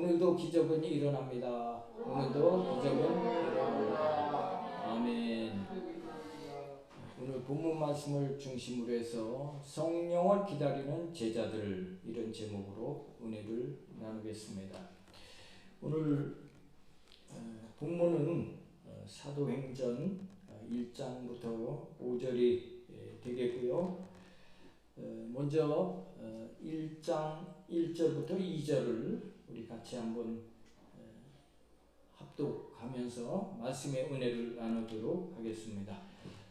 오늘도 기적은 일어납니다. 오늘도 기적은 일어납니다. 아멘. 오늘 본문 말씀을 중심으로 해서 성령을 기다리는 제자들, 이런 제목으로 은혜를 나누겠습니다. 오늘 본문은 사도행전 1장부터 5절이 되겠고요. 먼저 1장 1절부터 2절을 우리 같이 한번 합독하면서 말씀의 은혜를 나누도록 하겠습니다.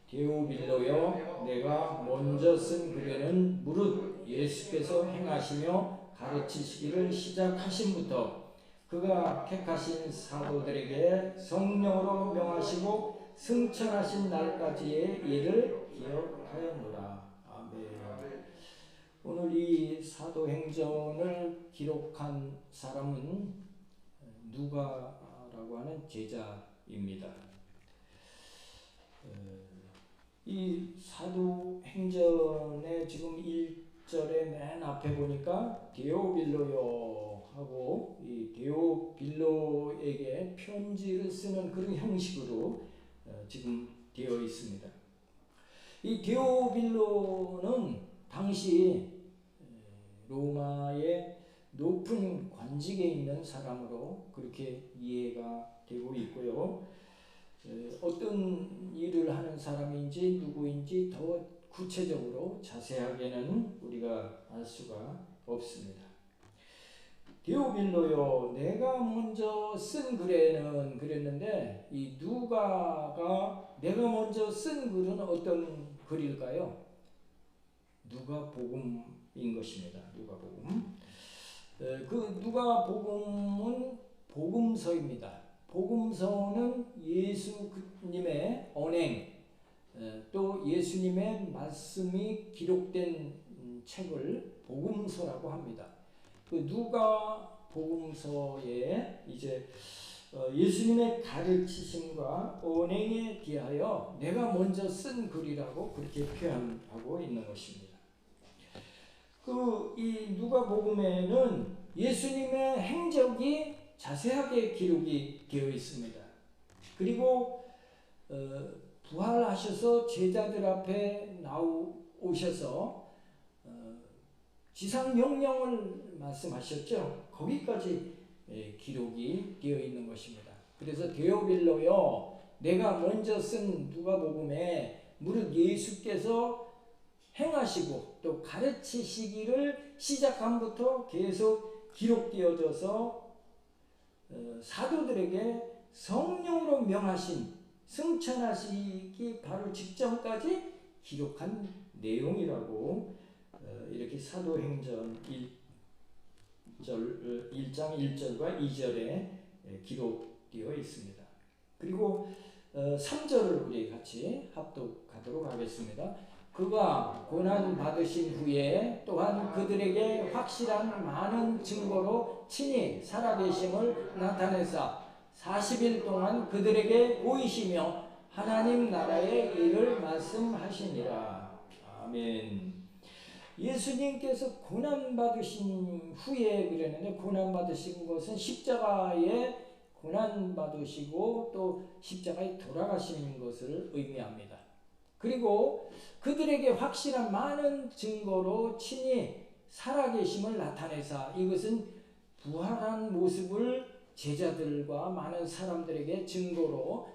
데오빌로여, 내가 먼저 쓴 글에는 무릇 예수께서 행하시며 가르치시기를 시작하신부터 그가 택하신 사도들에게 성령으로 명하시고 승천하신 날까지의 일을 기억하였노라. 아멘. 오늘 이 사도행전을 기록한 사람은 누가라고 하는 제자입니다. 이 사도행전의 지금 1절의 맨 앞에 보니까 데오빌로요 하고 이 데오빌로에게 편지를 쓰는 그런 형식으로 지금 되어 있습니다. 이 데오빌로는 당시 로마의 높은 관직에 있는 사람으로 그렇게 이해가 되고 있고요. 어떤 일을 하는 사람인지 누구인지 더 구체적으로 자세하게는 우리가 알 수가 없습니다. 데오빌로요, 내가 먼저 쓴 글에는 그랬는데 이 누가가 내가 먼저 쓴 글은 어떤 글일까요? 누가복음인 것입니다. 누가복음. 그 누가복음은 복음서입니다. 복음서는 예수님의 언행, 또 예수님의 말씀이 기록된 책을 복음서라고 합니다. 그 누가복음서에 이제 예수님의 가르치심과 언행에 대하여 내가 먼저 쓴 글이라고 그렇게 표현하고 있는 것입니다. 이 누가복음에는 예수님의 행적이 자세하게 기록이 되어 있습니다. 그리고 부활하셔서 제자들 앞에 나오셔서 지상명령을 말씀하셨죠. 거기까지 기록이 되어 있는 것입니다. 그래서 데오빌로요, 내가 먼저 쓴 누가복음에 무릇 예수께서 행하시고 또 가르치시기를 시작함부터 계속 기록되어져서 사도들에게 성령으로 명하신 승천하시기 바로 직전까지 기록한 내용이라고 이렇게 사도행전 1장 1절과 2절에 기록되어 있습니다. 그리고 3절을 우리 같이 합독하도록 하겠습니다. 그가 고난 받으신 후에 또한 그들에게 확실한 많은 증거로 친히 살아계심을 나타내사 40일 동안 그들에게 보이시며 하나님 나라의 일을 말씀하시니라. 아멘. 예수님께서 고난 받으신 후에 그랬는데, 고난 받으신 것은 십자가에 고난 받으시고 또 십자가에 돌아가시는 것을 의미합니다. 그리고 그들에게 확실한 많은 증거로 친히 살아계심을 나타내사, 이것은 부활한 모습을 제자들과 많은 사람들에게 증거로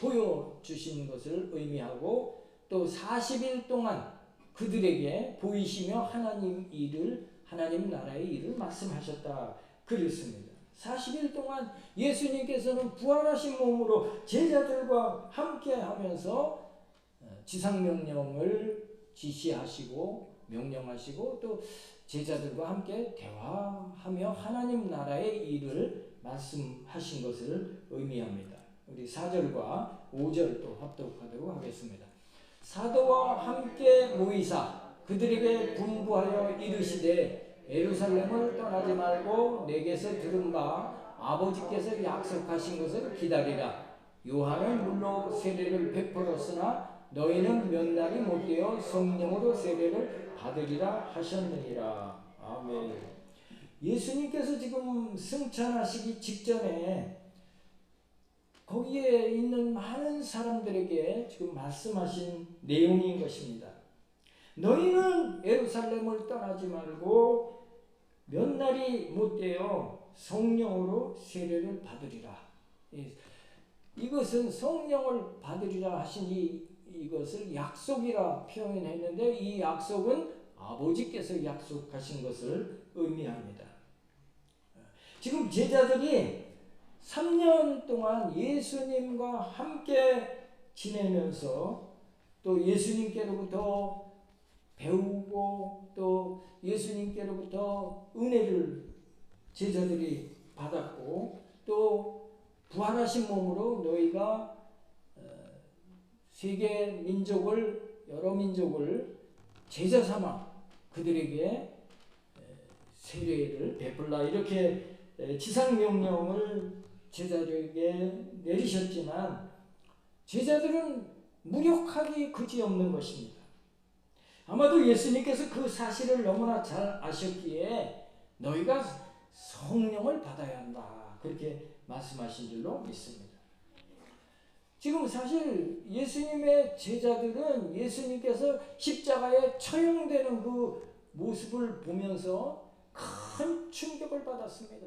보여주신 것을 의미하고, 또 40일 동안 그들에게 보이시며 하나님 나라의 일을 말씀하셨다 그랬습니다. 40일 동안 예수님께서는 부활하신 몸으로 제자들과 함께 하면서 지상명령을 지시하시고 명령하시고 또 제자들과 함께 대화하며 하나님 나라의 일을 말씀하신 것을 의미합니다. 우리 4절과 5절 또 합독하도록 하겠습니다. 사도와 함께 모이사 그들에게 분부하여 이르시되 예루살렘을 떠나지 말고 내게서 들은 바 아버지께서 약속하신 것을 기다리라. 요한은 물로 세례를 베풀었으나 너희는 몇 날이 못되어 성령으로 세례를 받으리라 하셨느니라. 아멘. 예수님께서 지금 승천하시기 직전에 거기에 있는 많은 사람들에게 지금 말씀하신 내용인 것입니다. 너희는 예루살렘을 떠나지 말고 몇 날이 못되어 성령으로 세례를 받으리라. 이것은 성령을 받으리라 하신 이것을 약속이라 표현했는데, 이 약속은 아버지께서 약속하신 것을 의미합니다. 지금 제자들이 3년 동안 예수님과 함께 지내면서 또 예수님께로부터 배우고 또 예수님께로부터 은혜를 제자들이 받았고, 또 부활하신 몸으로 너희가 세계 민족을, 여러 민족을 제자 삼아 그들에게 세례를 베풀라, 이렇게 지상명령을 제자들에게 내리셨지만 제자들은 무력하기 그지없는 것입니다. 아마도 예수님께서 그 사실을 너무나 잘 아셨기에 너희가 성령을 받아야 한다, 그렇게 말씀하신 줄로 믿습니다. 지금 사실 예수님의 제자들은 예수님께서 십자가에 처형되는 그 모습을 보면서 큰 충격을 받았습니다.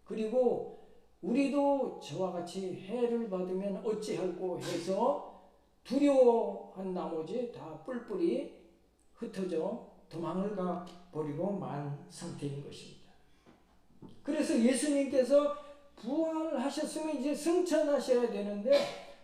그리고 우리도 저와 같이 해를 받으면 어찌할꼬 해서 두려워한 나머지 다 뿔뿔이 흩어져 도망을 가버리고 만 상태인 것입니다. 그래서 예수님께서 부활하셨으면 이제 승천하셔야 되는데,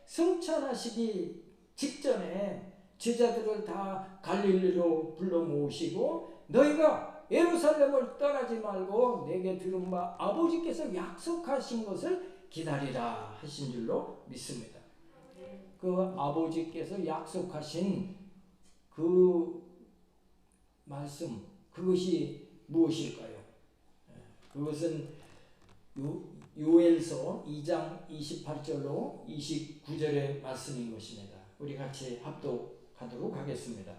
승천하시기 직전에 제자들을 다 갈릴리로 불러 모으시고 너희가 예루살렘을 떠나지 말고 내게 들은 바 아버지께서 약속하신 것을 기다리라 하신 줄로 믿습니다. 그 아버지께서 약속하신 그 말씀, 그것이 무엇일까요? 그것은 요엘서 2장 28절로 29절의 말씀인 것입니다. 우리 같이 합독하도록 하겠습니다.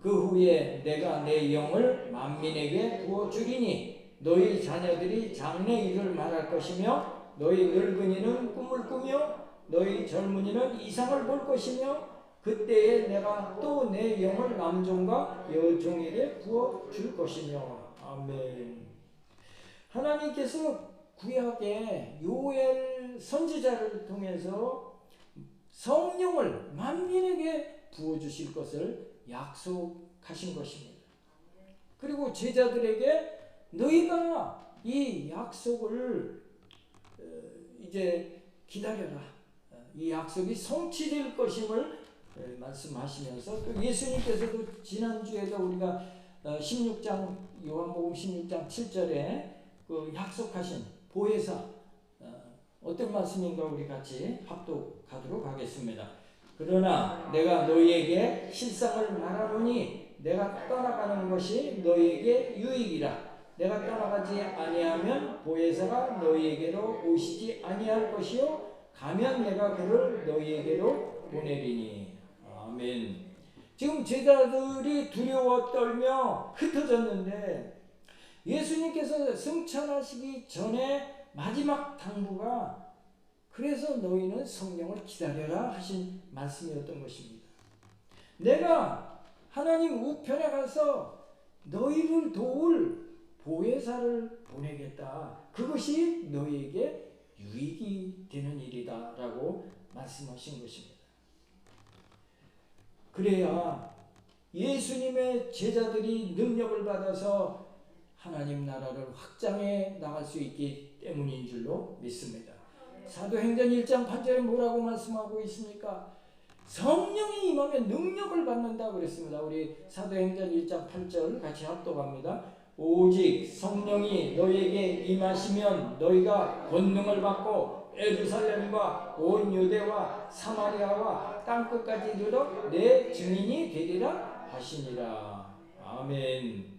그 후에 내가 내 영을 만민에게 부어주리니 너희 자녀들이 장래 일을 말할 것이며 너희 늙은이는 꿈을 꾸며 너희 젊은이는 이상을 볼 것이며 그때에 내가 또 내 영을 남종과 여종에게 부어줄 것이며. 아멘. 하나님께서 구약의 요엘 선지자를 통해서 성령을 만민에게 부어주실 것을 약속하신 것입니다. 그리고 제자들에게 너희가 이 약속을 이제 기다려라, 이 약속이 성취될 것임을 말씀하시면서, 또 예수님께서도 지난주에도 우리가 16장 요한복음 16장 7절에 그 약속하신 보혜사, 어떤 말씀인가 우리 같이 합독하도록 하겠습니다. 그러나 내가 너희에게 실상을 말하노니 내가 떠나가는 것이 너희에게 유익이라. 내가 떠나가지 아니하면 보혜사가 너희에게로 오시지 아니할 것이요 가면 내가 그를 너희에게로 보내리니. 아멘. 지금 제자들이 두려워 떨며 흩어졌는데 예수님께서 승천하시기 전에 마지막 당부가 그래서 너희는 성령을 기다려라 하신 말씀이었던 것입니다. 내가 하나님 우편에 가서 너희를 도울 보혜사를 보내겠다. 그것이 너희에게 유익이 되는 일이다 라고 말씀하신 것입니다. 그래야 예수님의 제자들이 능력을 받아서 하나님 나라를 확장해 나갈 수 있기 때문인 줄로 믿습니다. 사도행전 1장 8절에 뭐라고 말씀하고 있습니까? 성령이 임하면 능력을 받는다 그랬습니다. 우리 사도행전 1장 8절 같이 합독합니다. 오직 성령이 너희에게 임하시면 너희가 권능을 받고 예루살렘과 온 유대와 사마리아와 땅끝까지 이르러 내 증인이 되리라 하시니라. 아멘.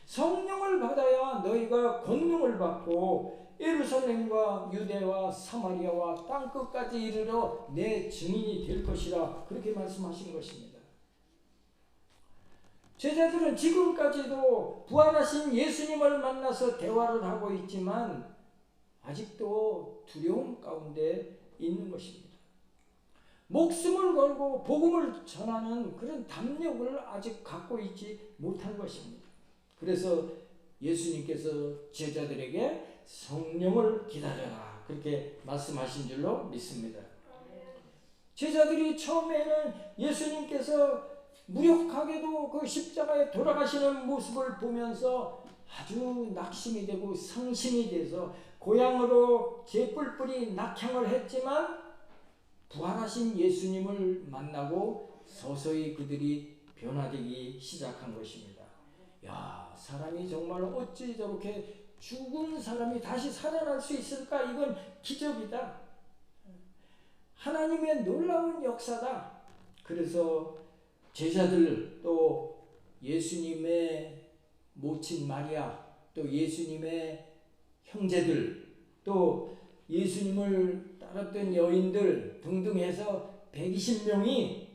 성령을 받아야 너희가 권능을 받고 예루살렘과 유대와 사마리아와 땅끝까지 이르러 내 증인이 될 것이라, 그렇게 말씀하신 것입니다. 제자들은 지금까지도 부활하신 예수님을 만나서 대화를 하고 있지만 아직도 두려움 가운데 있는 것입니다. 목숨을 걸고 복음을 전하는 그런 담력을 아직 갖고 있지 못한 것입니다. 그래서 예수님께서 제자들에게 성령을 기다려라 그렇게 말씀하신 줄로 믿습니다. 제자들이 처음에는 예수님께서 무력하게도 그 십자가에 돌아가시는 모습을 보면서 아주 낙심이 되고 상심이 돼서 고향으로 제뿔뿔이 낙향을 했지만 부활하신 예수님을 만나고 서서히 그들이 변화되기 시작한 것입니다. 야, 사람이 정말 어찌 저렇게 죽은 사람이 다시 살아날 수 있을까? 이건 기적이다. 하나님의 놀라운 역사다. 그래서 제자들 또 예수님의 모친 마리아 또 예수님의 형제들 또 예수님을 따랐던 여인들 등등 해서 120명이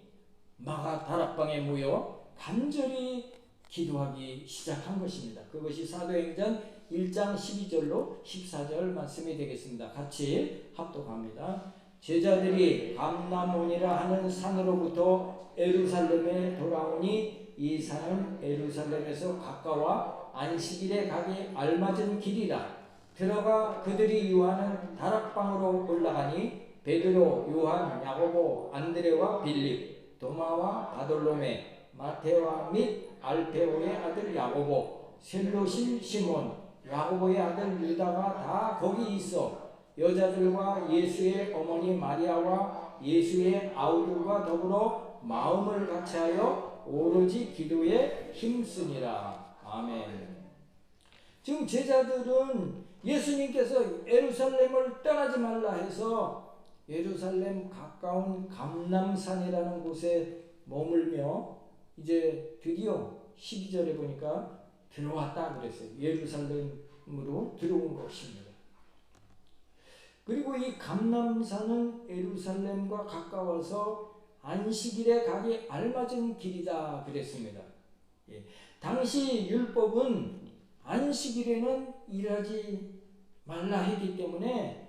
마가 다락방에 모여 간절히 기도하기 시작한 것입니다. 그것이 사도행전 1장 12절로 14절 말씀이 되겠습니다. 같이 합독합니다. 제자들이 감람원이라 하는 산으로부터 에루살렘에 돌아오니 이 산은 에루살렘에서 가까워 안식일에 가기 알맞은 길이라. 들어가 그들이 유하는 다락방으로 올라가니 베드로, 요한, 야고보, 안드레와 빌립, 도마와 바돌로메, 마테와 및 알페오의 아들 야고보, 셀로신 시몬, 야고보의 아들 유다가 다 거기 있어 여자들과 예수의 어머니 마리아와 예수의 아우들과 더불어 마음을 같이하여 오로지 기도에 힘쓰니라. 아멘. 지금 제자들은 예수님께서 예루살렘을 떠나지 말라 해서 예루살렘 가까운 감람산이라는 곳에 머물며 이제 드디어 12절에 보니까 들어왔다 그랬어요. 예루살렘으로 들어온 것입니다. 그리고 이 감람산은 예루살렘과 가까워서 안식일에 가기 알맞은 길이다 그랬습니다. 예. 당시 율법은 안식일에는 일하지 말라 했기 때문에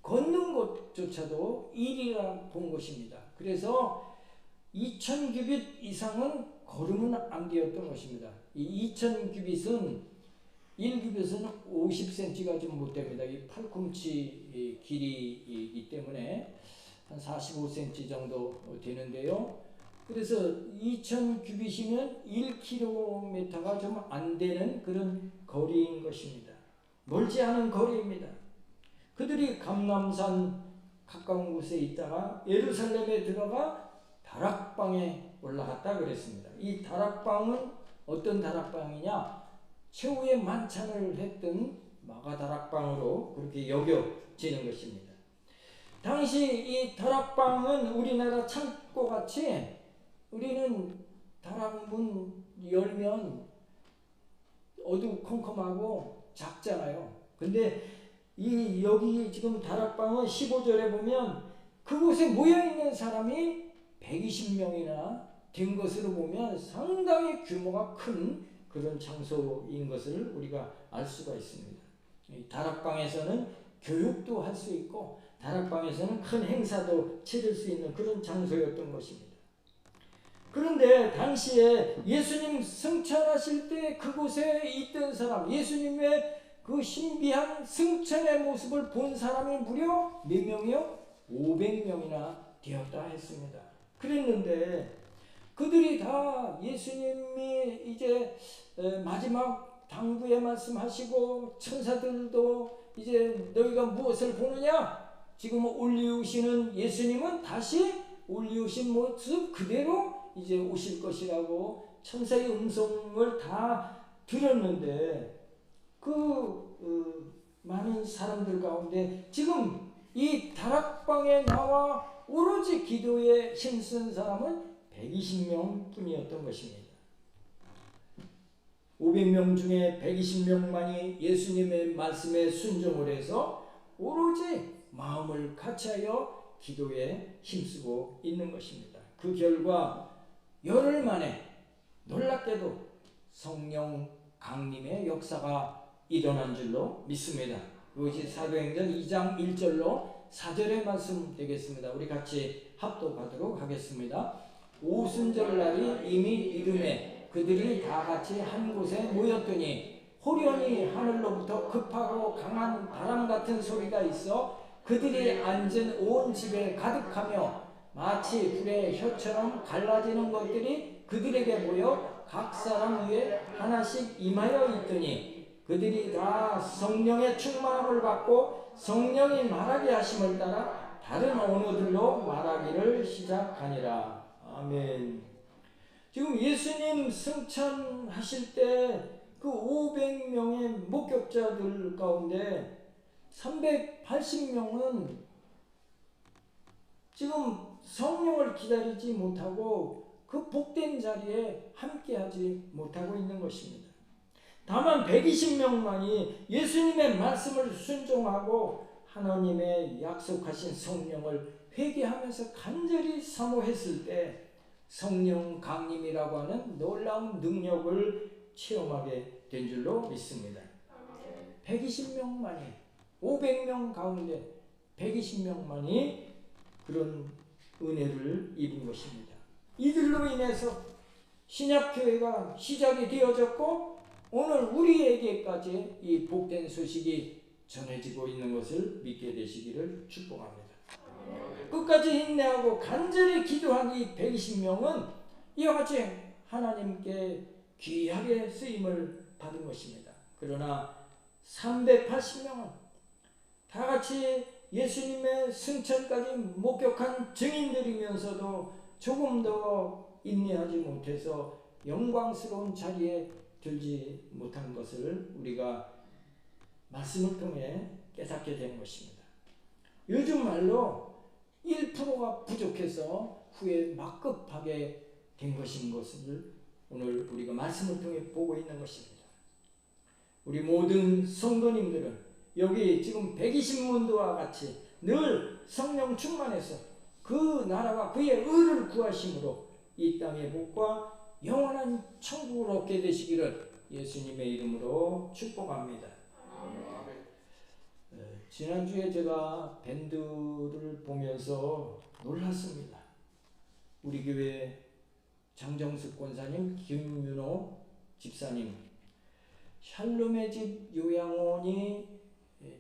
걷는 것조차도 일이라 본 것입니다. 그래서 2000규빗 이상은 걸으면 안 되었던 것입니다. 이 2000규빗은 1규빗은 50cm가 좀 못 됩니다. 이 팔꿈치 길이이기 때문에 한 45cm 정도 되는데요. 그래서 2000규빗이면 1km가 좀 안 되는 그런 거리인 것입니다. 멀지 않은 거리입니다. 그들이 감람산 가까운 곳에 있다가 예루살렘에 들어가 다락방에 올라갔다 그랬습니다. 이 다락방은 어떤 다락방이냐? 최후의 만찬을 했던 마가 다락방으로 그렇게 여겨지는 것입니다. 당시 이 다락방은 우리나라 창고같이 우리는 다락문 열면 어두컴컴하고 작잖아요. 근데 여기 지금 다락방은 15절에 보면 그곳에 모여있는 사람이 120명이나 된 것으로 보면 상당히 규모가 큰 그런 장소인 것을 우리가 알 수가 있습니다. 이 다락방에서는 교육도 할 수 있고 다락방에서는 큰 행사도 치를 수 있는 그런 장소였던 것입니다. 그런데 당시에 예수님 승천하실 때 그곳에 있던 사람, 예수님의 그 신비한 승천의 모습을 본 사람이 무려 몇 명이요? 500명이나 되었다 했습니다. 그랬는데 그들이 다 예수님이 이제 마지막 당부의 말씀하시고 천사들도 이제 너희가 무엇을 보느냐? 지금 올리우시는 예수님은 다시 올리우신 모습 그대로 이제 오실 것이라고 천사의 음성을 다 들었는데 많은 사람들 가운데 지금 이 다락방에 나와 오로지 기도에 힘쓴 사람은 120명 뿐이었던 것입니다. 500명 중에 120명만이 예수님의 말씀에 순종을 해서 오로지 마음을 같이하여 기도에 힘쓰고 있는 것입니다. 그 결과 열흘 만에 놀랍게도 성령 강림의 역사가 일어난 줄로 믿습니다. 그것이 사도행전 2장 1절로 4절의 말씀 되겠습니다. 우리 같이 합독하도록 하겠습니다. 오순절날이 이미 이르매 그들이 다 같이 한 곳에 모였더니 호련히 하늘로부터 급하고 강한 바람 같은 소리가 있어 그들이 앉은 온 집에 가득하며 마치 불의 혀처럼 갈라지는 것들이 그들에게 보여 각 사람 위에 하나씩 임하여 있더니 그들이 다 성령의 충만함을 받고 성령이 말하게 하심을 따라 다른 언어들로 말하기를 시작하니라. 아멘. 지금 예수님 승천하실 때 그 500명의 목격자들 가운데 380명은 지금 성령을 기다리지 못하고 그 복된 자리에 함께하지 못하고 있는 것입니다. 다만 120명만이 예수님의 말씀을 순종하고 하나님의 약속하신 성령을 회개하면서 간절히 사모했을 때 성령 강림이라고 하는 놀라운 능력을 체험하게 된 줄로 믿습니다. 120명만이 500명 가운데 120명만이 그런 은혜를 입은 것입니다. 이들로 인해서 신약교회가 시작이 되어졌고 오늘 우리에게까지 이 복된 소식이 전해지고 있는 것을 믿게 되시기를 축복합니다. 끝까지 인내하고 간절히 기도한 이 120명은 이와 같이 하나님께 귀하게 쓰임을 받은 것입니다. 그러나 380명은 다 같이 예수님의 승천까지 목격한 증인들이면서도 조금 더 인내하지 못해서 영광스러운 자리에 들지 못한 것을 우리가 말씀을 통해 깨닫게 된 것입니다. 요즘 말로 1%가 부족해서 후에 막급하게 된 것인 것을 오늘 우리가 말씀을 통해 보고 있는 것입니다. 우리 모든 성도님들은 여기 지금 120문도와 같이 늘 성령 충만해서 그 나라와 그의 의를 구하심으로 이 땅의 복과 영원한 천국을 얻게 되시기를 예수님의 이름으로 축복합니다. 지난주에 제가 밴드를 보면서 놀랐습니다. 우리 교회 장정숙 권사님, 김윤호 집사님, 샬롬의 집 요양원이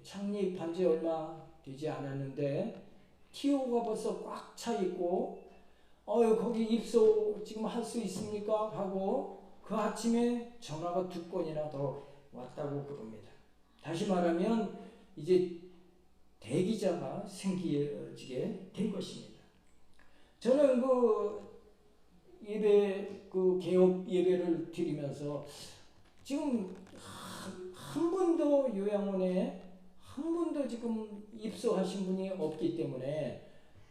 창립한 지 얼마 되지 않았는데 TO가 벌써 꽉 차 있고 거기 입소 지금 할 수 있습니까? 하고 그 아침에 전화가 2건이나 더 왔다고 그럽니다. 다시 말하면 이제 대기자가 생기게 된 것입니다. 저는 그 예배, 그 개업 예배를 드리면서 지금 한 분도 요양원에 한 분도 지금 입소하신 분이 없기 때문에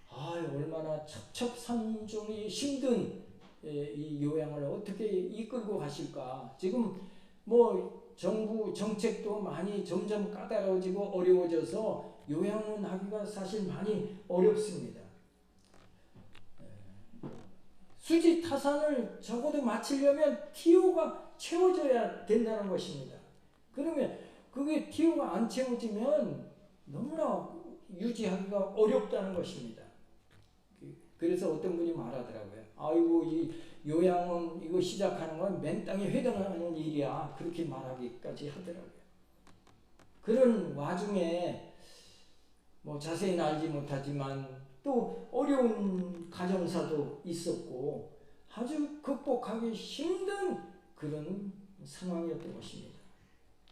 얼마나 첩첩산중이 힘든 이 요양을 어떻게 이끌고 가실까. 지금 뭐 정부 정책도 많이 점점 까다로워지고 어려워져서 요양원 하기가 사실 많이 어렵습니다. 수지 타산을 적어도 마치려면 TO가 채워져야 된다는 것입니다. 그러면 그게 TO가 안 채워지면 너무나 유지하기가 어렵다는 것입니다. 그래서 어떤 분이 말하더라고요. 아이고 이 요양원 이거 시작하는 건 맨땅에 회동하는 일이야. 그렇게 말하기까지 하더라고요. 그런 와중에 뭐 자세히는 알지 못하지만 또 어려운 가정사도 있었고 아주 극복하기 힘든 그런 상황이었던 것입니다.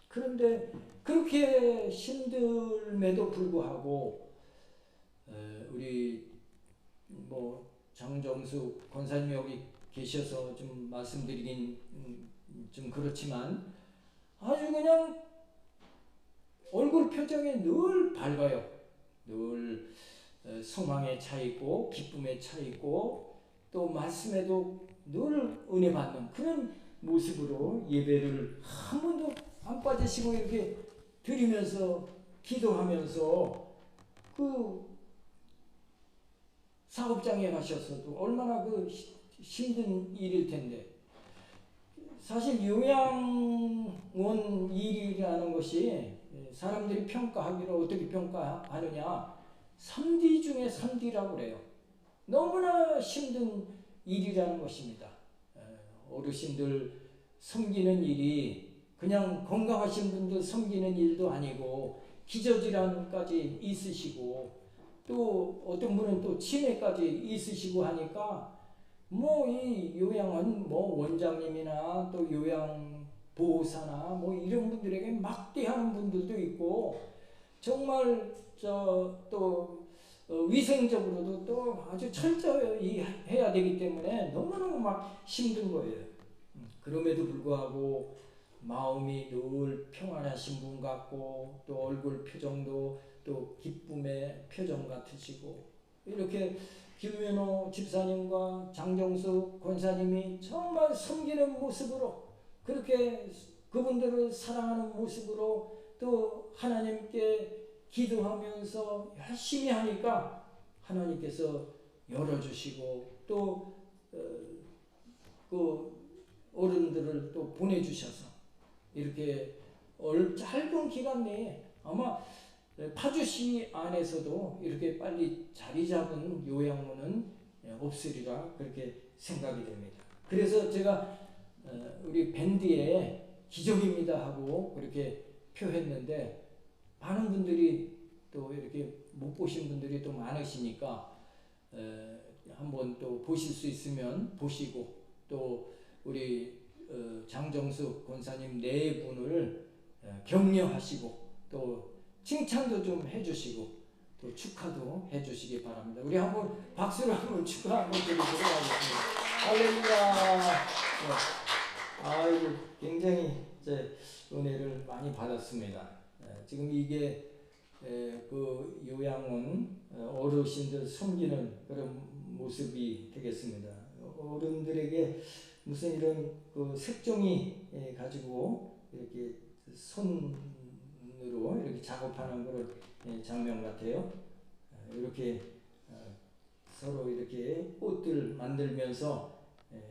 그런데 그렇게 힘듦에도 불구하고 우리 뭐 장정숙 권사님 여기 계셔서 좀 말씀드리긴 좀 그렇지만 아주 그냥 얼굴 표정이 늘 밝아요. 늘 소망에 차 있고 기쁨에 차 있고 또 말씀에도 늘 은혜 받는 그런 모습으로 예배를 한 번도 안 빠지시고 이렇게 드리면서 기도하면서 그 사업장에 가셨어도 얼마나 그 힘든 일일 텐데 사실 요양원 일이라는 것이 사람들이 평가하기로 어떻게 평가하느냐, 3D 중에 3D라고 그래요. 너무나 힘든 일이라는 것입니다. 어르신들 섬기는 일이 그냥 건강하신 분들 섬기는 일도 아니고 기저질환까지 있으시고 또 어떤 분은 또 치매까지 있으시고 하니까 뭐 이 요양원 뭐 원장님이나 또 요양보호사나 뭐 이런 분들에게 막대하는 분들도 있고 정말 또 위생적으로도 또 아주 철저히 해야 되기 때문에 너무너무 막 힘든 거예요. 그럼에도 불구하고 마음이 늘 평안하신 분 같고 또 얼굴 표정도 또 기쁨의 표정 같으시고 이렇게 김윤호 집사님과 장정수 권사님이 정말 섬기는 모습으로 그렇게 그분들을 사랑하는 모습으로 또 하나님께 기도하면서 열심히 하니까 하나님께서 열어주시고 또 그 어른들을 또 보내주셔서 이렇게 짧은 기간 내에 아마 파주시 안에서도 이렇게 빨리 자리 잡은 요양원은 없으리라 그렇게 생각이 됩니다. 그래서 제가 우리 밴드에 기적입니다 하고 그렇게 표했는데 많은 분들이 또 이렇게 못 보신 분들이 또 많으시니까 한번 또 보실 수 있으면 보시고 또 우리 장정수 권사님 네 분을 격려하시고 또 칭찬도 좀 해주시고 또 축하도 해주시기 바랍니다. 우리 한번 박수로 한번 축하 한번 드리도록 하겠습니다. 할렐루야. 아이고 굉장히 은혜를 많이 받았습니다. 지금 이게 그 요양원 어르신들 섬기는 그런 모습이 되겠습니다. 어른들에게 무슨 이런 그 색종이 가지고 이렇게 손으로 이렇게 작업하는 그런 장면 같아요. 이렇게 서로 이렇게 꽃들 만들면서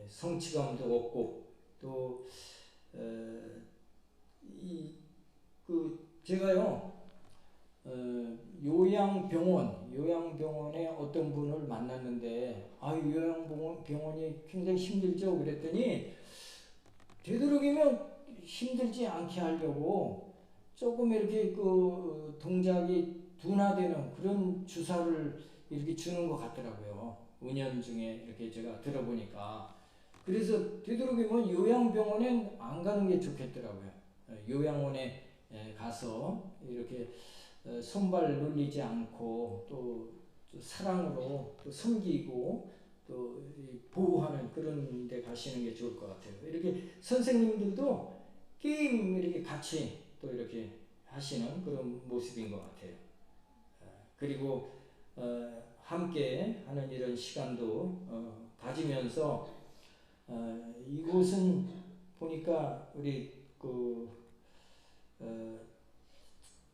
성취감도 얻고 또 제가요 요양병원에 어떤 분을 만났는데 요양병원이 굉장히 힘들죠. 그랬더니 되도록이면 힘들지 않게 하려고 조금 이렇게 그 동작이 둔화되는 그런 주사를 이렇게 주는 것 같더라고요. 은연중에 이렇게 제가 들어보니까. 그래서 되도록이면 요양병원엔 안 가는 게 좋겠더라고요. 요양원에 가서 이렇게 손발 놀리지 않고 또 사랑으로 또 섬기고 또 보호하는 그런 데 가시는 게 좋을 것 같아요. 이렇게 선생님들도 게임 이렇게 같이 또 이렇게 하시는 그런 모습인 것 같아요. 그리고 함께 하는 이런 시간도 가지면서 이곳은 보니까 우리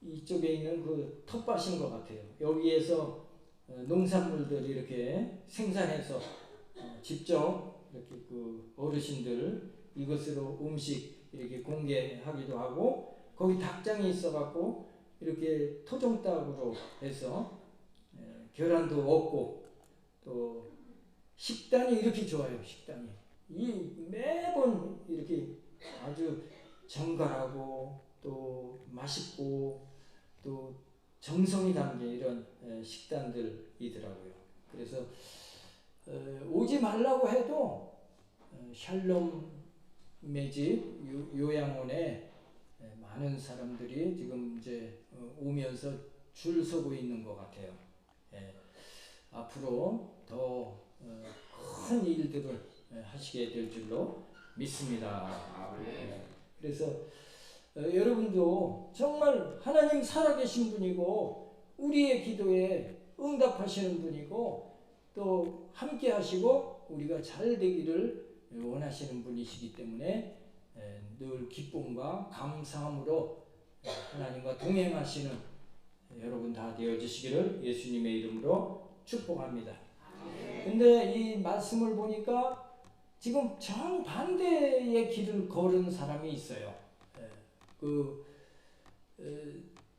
이쪽에 있는 그 텃밭인 것 같아요. 여기에서 농산물들 이렇게 생산해서 직접 이렇게 그 어르신들 이것으로 음식 이렇게 공개하기도 하고 거기 닭장이 있어갖고 이렇게 토종닭으로 해서 계란도 얻고 또 식단이 이렇게 좋아요. 식단이 매번 이렇게 아주 정갈하고 또 맛있고 또 정성이 담긴 이런 식단들이더라고요. 그래서 오지 말라고 해도 샬롬의 집 요양원에 많은 사람들이 지금 이제 오면서 줄 서고 있는 것 같아요. 앞으로 더 큰 일들을 하시게 될 줄로 믿습니다. 그래서 여러분도 정말 하나님 살아계신 분이고 우리의 기도에 응답하시는 분이고 또 함께 하시고 우리가 잘 되기를 원하시는 분이시기 때문에 늘 기쁨과 감사함으로 하나님과 동행하시는 여러분 다 되어주시기를 예수님의 이름으로 축복합니다. 근데 이 말씀을 보니까 지금 정반대의 길을 걸은 사람이 있어요. 그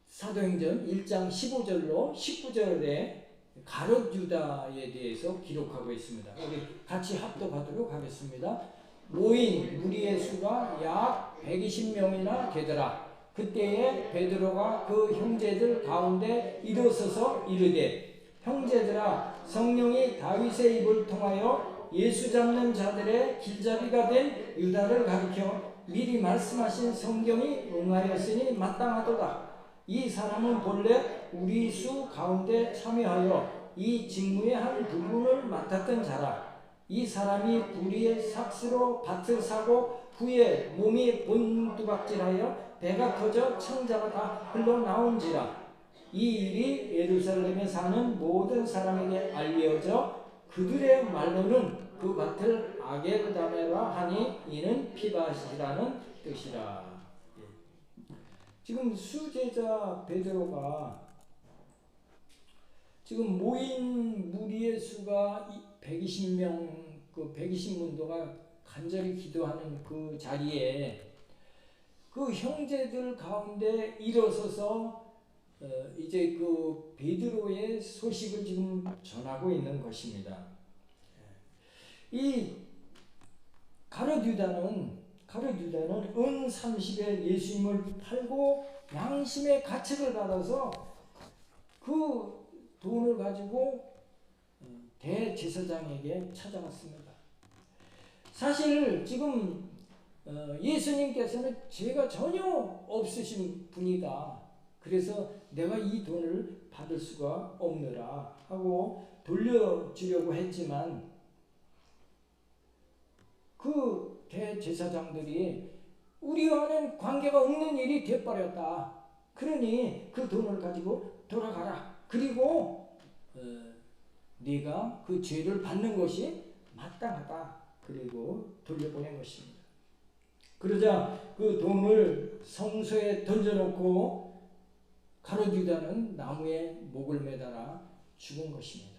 사도행전 1장 15절로 19절에 가룟 유다에 대해서 기록하고 있습니다. 우리 같이 합독하도록 하겠습니다. 모인 무리의 수가 약 120명이나 되더라. 그때에 베드로가 그 형제들 가운데 일어서서 이르되 형제들아, 성령이 다윗의 입을 통하여 예수 잡는 자들의 길잡이가 된 유다를 가리켜 미리 말씀하신 성경이 응하였으니 마땅하도다. 이 사람은 본래 우리 수 가운데 참여하여 이 직무의 한 부분을 맡았던 자라. 이 사람이 불의의 삭스로 밭을 사고 후에 몸이 곤두박질하여 배가 터져 창자가 다 흘러나온지라. 이 일이 예루살렘에 사는 모든 사람에게 알려져 그들의 말로는 그 밭을 아겔다메라 하니 이는 피밭이라는 뜻이라. 지금 수제자 베드로가 지금 모인 무리의 수가 120명, 그 120문도가 간절히 기도하는 그 자리에 그 형제들 가운데 일어서서 이제 그 베드로의 소식을 지금 전하고 있는 것입니다. 이 가룟 유다는 은 30에 예수님을 팔고 양심의 가책을 받아서 그 돈을 가지고 대제사장에게 찾아갔습니다. 사실 지금 예수님께서는 죄가 전혀 없으신 분이다. 그래서 내가 이 돈을 받을 수가 없느라 하고 돌려주려고 했지만 그 대제사장들이 우리와는 관계가 없는 일이 되어버렸다. 그러니 그 돈을 가지고 돌아가라. 그리고 네가 그 죄를 받는 것이 마땅하다. 그리고 돌려보낸 것입니다. 그러자 그 돈을 성소에 던져놓고 가룟 유다는 나무에 목을 매달아 죽은 것입니다.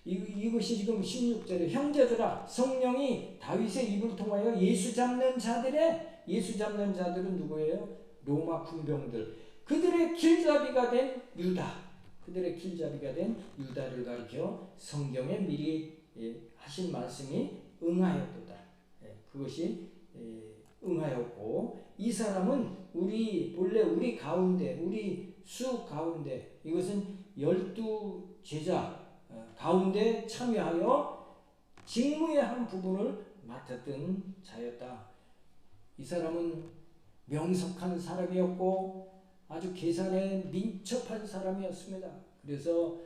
이것이 지금 16절에 형제들아, 성령이 다윗의 입을 통하여 예수 잡는 자들은 누구예요? 로마 군병들. 그들의 길잡이가 된 유다를 가리켜 성경에 미리 하신 말씀이 응하였도다. 그것이 응하였고, 이 사람은 본래 우리 수 가운데, 이것은 12제자 가운데 참여하여 직무의 한 부분을 맡았던 자였다. 이 사람은 명석한 사람이었고 아주 계산에 민첩한 사람이었습니다. 그래서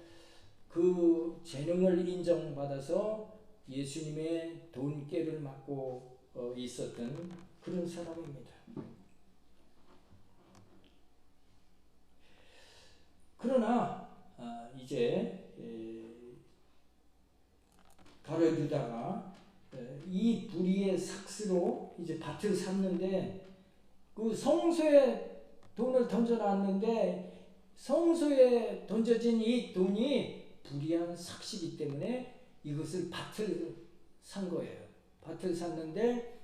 그 재능을 인정받아서 예수님의 돈깨를 맡고 있었던 그런 사람입니다. 그러나 이제 가룟 유다가 이 불의의 삭스로 이제 밭을 샀는데 그 성소에 돈을 던져놨는데 성소에 던져진 이 돈이 불의한 삭시기 때문에 이것을 밭을 산 거예요. 밭을 샀는데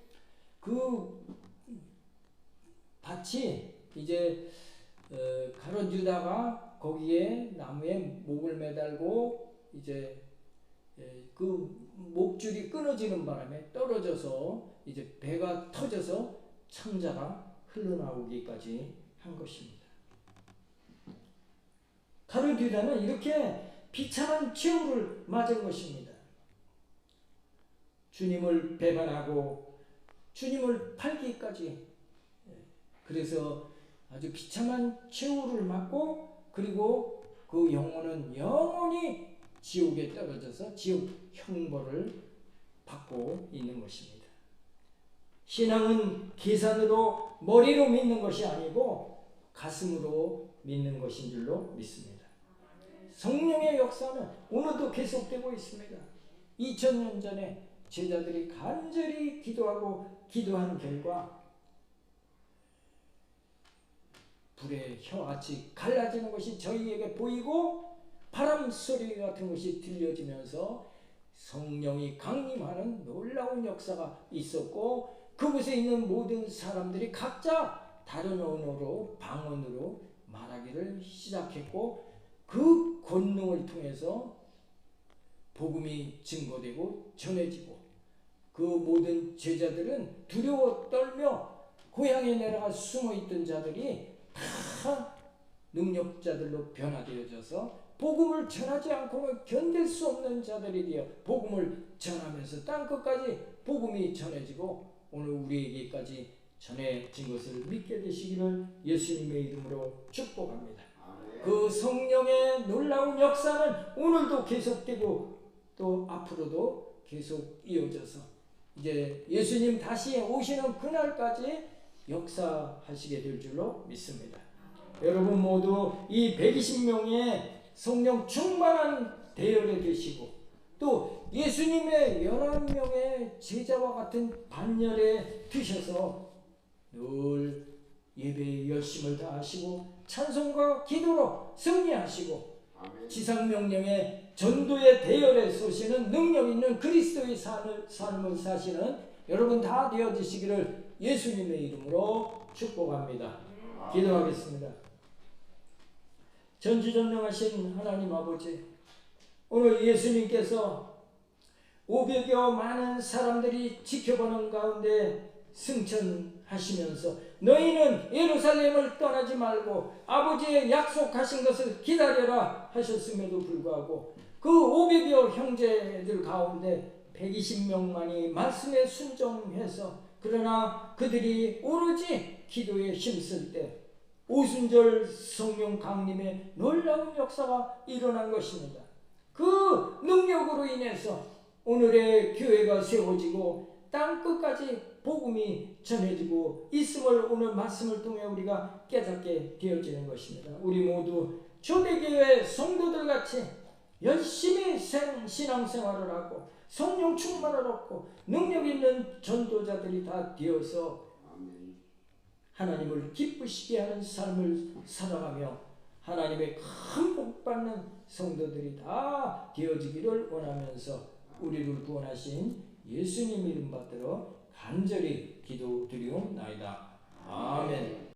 그 밭이 이제 가룟 유다가 거기에 나무에 목을 매달고 이제 그 목줄이 끊어지는 바람에 떨어져서 이제 배가 터져서 창자가 흘러나오기까지 한 것입니다. 가룟 유다는 이렇게 비참한 최후를 맞은 것입니다. 주님을 배반하고 주님을 팔기까지, 그래서 아주 비참한 최후를 맞고, 그리고 그 영혼은 영원히 지옥에 떨어져서 지옥 형벌을 받고 있는 것입니다. 신앙은 계산으로 머리로 믿는 것이 아니고 가슴으로 믿는 것인 줄로 믿습니다. 성령의 역사는 오늘도 계속되고 있습니다. 2000년 전에 제자들이 간절히 기도한 결과 불의 혀같이 갈라지는 것이 저희에게 보이고 바람 소리 같은 것이 들려지면서 성령이 강림하는 놀라운 역사가 있었고, 그곳에 있는 모든 사람들이 각자 다른 언어로, 방언으로 말하기를 시작했고, 그 권능을 통해서 복음이 증거되고 전해지고, 그 모든 제자들은 두려워 떨며 고향에 내려가 숨어있던 자들이 다 능력자들로 변화되어져서 복음을 전하지 않고는 견딜 수 없는 자들이 되어 복음을 전하면서 땅끝까지 복음이 전해지고 오늘 우리에게까지 전해진 것을 믿게 되시기를 예수님의 이름으로 축복합니다. 그 성령의 놀라운 역사는 오늘도 계속되고 또 앞으로도 계속 이어져서 이제 예수님 다시 오시는 그날까지 역사하시게 될 줄로 믿습니다. 여러분 모두 이 120명의 성령 충만한 대열에 계시고 또 예수님의 11명의 제자와 같은 반열에 드셔서 늘 예배에 열심을 다하시고 찬송과 기도로 승리하시고 지상명령의 전도의 대열에 서시는 능력 있는 그리스도의 삶을 사시는 여러분 다 되어지시기를 예수님의 이름으로 축복합니다. 기도하겠습니다. 전지전능하신 하나님 아버지, 오늘 예수님께서 500여 많은 사람들이 지켜보는 가운데 승천하시면서 너희는 예루살렘을 떠나지 말고 아버지의 약속하신 것을 기다려라 하셨음에도 불구하고 그 500여 형제들 가운데 120명만이 말씀에 순종해서, 그러나 그들이 오로지 기도에 힘쓸 때 오순절 성령 강림의 놀라운 역사가 일어난 것입니다. 그 능력으로 인해서 오늘의 교회가 세워지고 땅끝까지 복음이 전해지고 있음을 오늘 말씀을 통해 우리가 깨닫게 되어지는 것입니다. 우리 모두 초대교회 성도들 같이 열심히 신앙생활을 하고 성령 충만을 얻고 능력 있는 전도자들이 다 되어서 하나님을 기쁘시게 하는 삶을 살아가며 하나님의 큰 복 받는 성도들이 다 되어지기를 원하면서 우리를 구원하신 예수님 이름 받들어 간절히 기도드리옵나이다. 아멘.